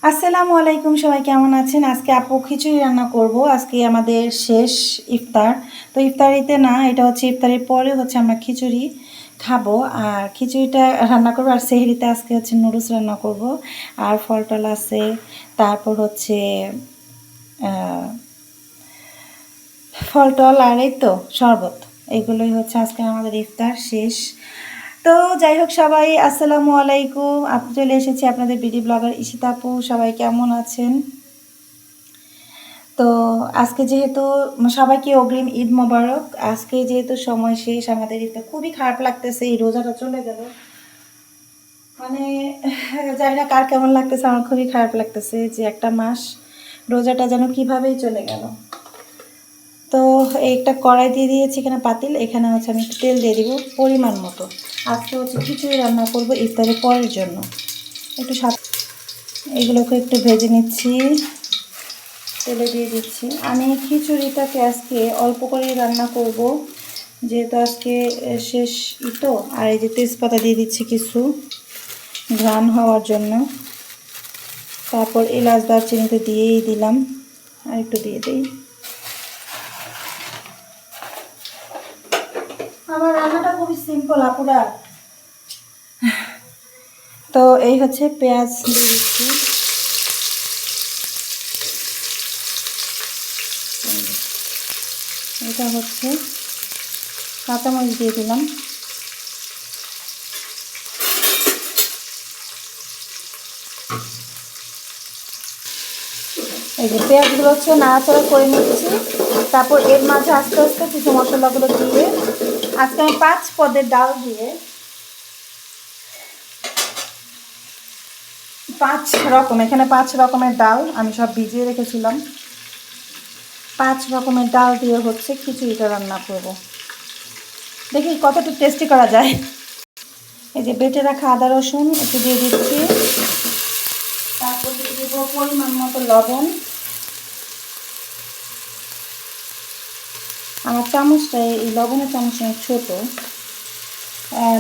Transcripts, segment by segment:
আসসালামু আলাইকুম, সবাই কেমন আছেন? আজকে আপু খিচুড়ি রান্না করব। আজকে আমাদের শেষ ইফতার। তো ইফতারিতে না, এটা হচ্ছে ইফতারির পরে হচ্ছে আমরা খিচুড়ি খাবো। আর খিচুড়িটা রান্না করবো, আর সেহরিতে আজকে হচ্ছে নুডলস রান্না করব। আর ফল টল আছে, তারপর হচ্ছে ফল টল, আর এই তো শরবত। এগুলোই হচ্ছে আজকে আমাদের ইফতার শেষ। তো যাই হোক, সবাই আসসালামু আলাইকুম। আপনি চলে এসেছি আপনাদের বিডি ব্লগার ঈশিতা আপু। সবাই কেমন আছেন? তো আজকে যেহেতু সবাইকে অগ্রিম ঈদ মোবারক। আজকে যেহেতু সময় শেষ আমাদের, ইফতার খুবই খারাপ লাগতেছে, এই রোজাটা চলে গেল। মানে জানি না কার কেমন লাগতেছে, আমার খুবই খারাপ লাগতেছে যে একটা মাস রোজাটা যেন কীভাবেই চলে গেল। তো একটা কড়াই দিয়ে দিয়েছি, এখানে পাতিল, এখানে হচ্ছে আমি একটু তেল দিয়ে দিব পরিমাণ মতো। আজকে হচ্ছে খিচুড়ি রান্না করব ইফতারের পরের জন্য। একটু এগুলোকে একটু ভেজে নিচ্ছি, তেলে দিয়ে দিচ্ছি। আমি খিচুড়িটাকে আজকে অল্প করেই রান্না করব, যেহেতু আজকে শেষ তো। আর এই যে তেজপাতা দিয়ে দিচ্ছি কিছু ঘ্রাণ হওয়ার জন্য, তারপর এলাচ দারচিনিতে দিয়েই দিলাম, আর একটু দিয়ে দিই। আমার রান্নাটা খুবই সিম্পল আপুরা। তো এই হচ্ছে পেঁয়াজ দিয়ে দিচ্ছি, এটা হচ্ছে কাঁচামরিচ দিয়ে দিলাম। এই যে পেঁয়াজগুলো হচ্ছে নাড়াচাড়া করে নিচ্ছি, তারপর এর মাঝে আস্তে আস্তে কিছু মশলাগুলো দিয়ে আজকে আমি 5 পদের ডাল দিয়ে 5 রকম, এখানে 5 রকমের ডাল আমি সব ভিজিয়ে রেখেছিলাম। 5 রকমের ডাল দিয়ে হচ্ছে খিচুড়িটা রান্না করব। দেখি কতটা টেস্টি করা যায়। এই যে বেটে রাখা আদা রসুন একটু দিয়ে দিচ্ছি, তারপর দিয়ে দেবো পরিমাণ মতো লবণ। আমার চামচটা, এই লবণের চামচটা অনেক ছোটো,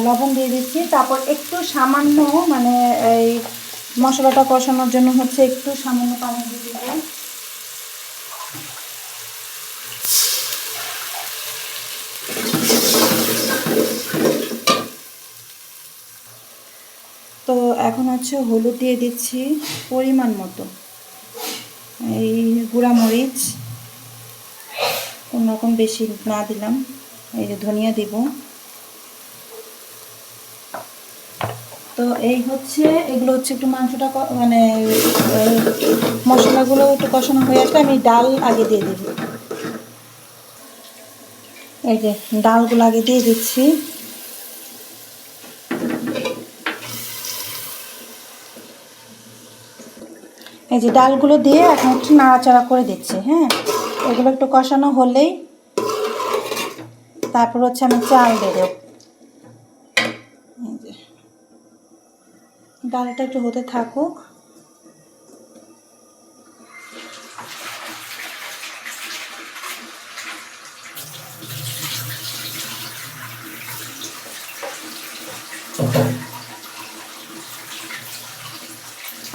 লবণ দিয়ে দিচ্ছি। তারপর একটু সামান্য, মানে এই মশলাটা কষানোর জন্য হচ্ছে একটু সামান্য পানি দিয়ে দেবো। তো এখন হচ্ছে হলুদ দিয়ে দিচ্ছি পরিমাণ মতো, এই গুঁড়া মরিচ কোনোরকম বেশি না দিলাম। এই যে ধনিয়া দিব। তো এই হচ্ছে, এগুলো হচ্ছে একটু মাংসটা মানে মশলাগুলো একটু কষানো হয়ে আসলে আমি ডাল আগে দিয়ে দিব। এই যে ডালগুলো আগে দিয়ে দিচ্ছি। এই যে ডালগুলো দিয়ে এখন একটু নাড়াচাড়া করে দিচ্ছি। হ্যাঁ, এগুলো একটু কষানো হলেই তারপর হচ্ছে আমি চাল দিয়ে দেব। এই যে ডালটা একটু হতে থাকুক।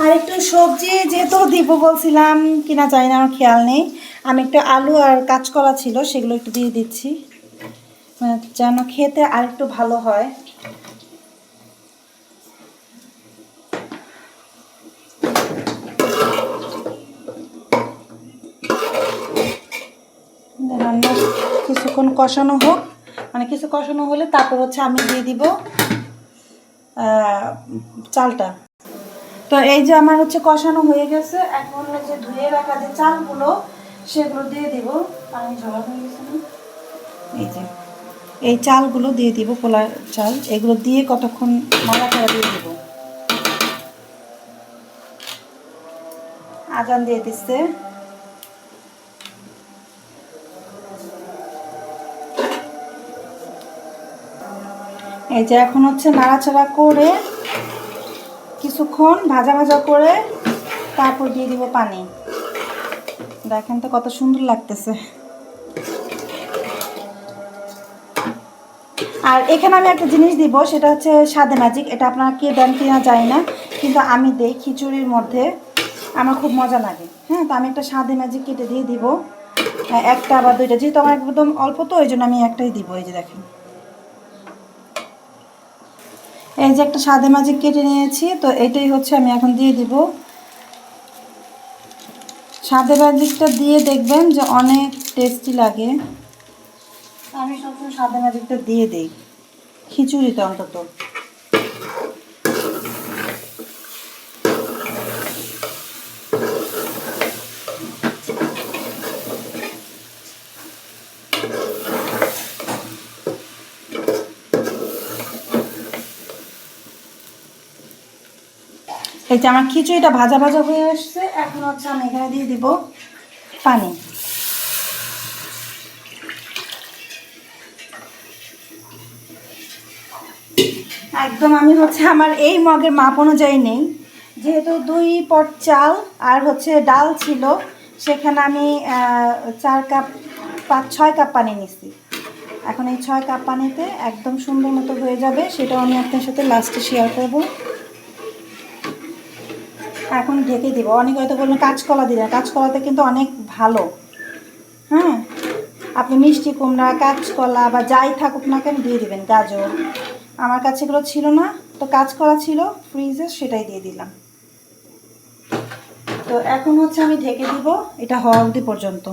আর একটু সবজি যেহেতু দিব বলছিলাম কিনা জানি না, আমার খেয়াল নেই। আমি একটু আলু আর কাঁচকলা ছিল, সেগুলো একটু দিয়ে দিচ্ছি যেন খেতে আর একটু ভালো হয়। রান্না কিছুক্ষণ কষানো হোক, মানে কিছু কষানো হলে তারপর হচ্ছে আমি দিয়ে দিব চালটা। তো এই যে আমার হচ্ছে কষানো হয়ে গেছে, এখন হচ্ছে ধুয়ে রাখা যে চালগুলো সেগুলো দিয়ে দিব। পানি ঝরা হয়ে গেছে না, এই যে এই চালগুলো দিয়ে দিব, পোলার চাল। এগুলো দিয়ে কতক্ষণ নাড়াচাড়া দিয়ে দিব। আজান দিয়ে দিচ্ছে। এই যে এখন হচ্ছে নাড়াচাড়া করে কিছুক্ষণ ভাজা ভাজা করে তারপর দিয়ে দিব পানি। দেখেন তো কত সুন্দর লাগতেছে। আর এখানে আমি একটা জিনিস দিব, সেটা হচ্ছে স্বাদে ম্যাজিক। এটা আপনারা কে দেন কিনা জানি না, কিন্তু আমি দেই খিচুড়ির মধ্যে। আমার খুব মজা লাগে। হ্যাঁ, তো আমি একটা স্বাদে ম্যাজিক কেটে দিয়ে দিব, একটা বা দুইটা, যেহেতু আমার একদম অল্প তো ওই জন্য আমি একটাই দিব। এই যে দেখেন, এই যে একটা স্বাদে ম্যাজিক কেটে নিয়েছি, তো এটাই হচ্ছে আমি এখন দিয়ে দিব। স্বাদে ম্যাজিকটা দিয়ে দেখবেন যে অনেক টেস্টি লাগে। আমি সবসময় স্বাদে ম্যাজিকটা দিয়ে দিই খিচুড়িতে অন্তত। এই যে আমার খিচুড়িটা ভাজা ভাজা হয়ে আসছে, এখন হচ্ছে আমি এখানে দিয়ে দিব পানি। একদম আমি হচ্ছে আমার এই মগের মাপ অনুযায়ী নেই, যেহেতু 2 পট চাল আর হচ্ছে ডাল ছিল, সেখানে আমি 4 কাপ 6 কাপ পানি নিচ্ছি। এখন এই 6 কাপ পানিতে একদম সুন্দর মতো হয়ে যাবে, সেটাও আমি আপনার সাথে লাস্টে শেয়ার করব। এখন ঢেকে দিব। অনেক হয়তো বলবেন কাঁচকলা দিলেন, কাঁচকলাতে কিন্তু অনেক ভালো। হ্যাঁ, আপনি মিষ্টি কুমড়া, কাঁচকলা বা যাই থাকুক না কেন দিয়ে দিবেন, গাজর। আমার কাছে এগুলো ছিল না, তো কাঁচকলা ছিল ফ্রিজে, সেটাই দিয়ে দিলাম। তো এখন হচ্ছে আমি ঢেকে দিব এটা হওয়া অবধি পর্যন্ত।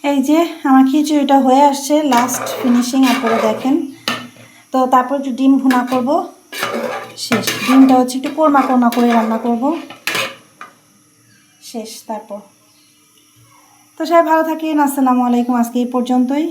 এই যে আমার খিচুড়িটা হয়ে আসছে, লাস্ট ফিনিশিং আপনারা দেখেন। তো তারপর একটু ডিম ভুনা করব, শেষ। ডিমটা হচ্ছে একটু কোরমা কোরমা করে রান্না করব, শেষ। তারপর তো সবাই ভালো থাকেন। আসসালামু আলাইকুম। আজকে এই পর্যন্তই।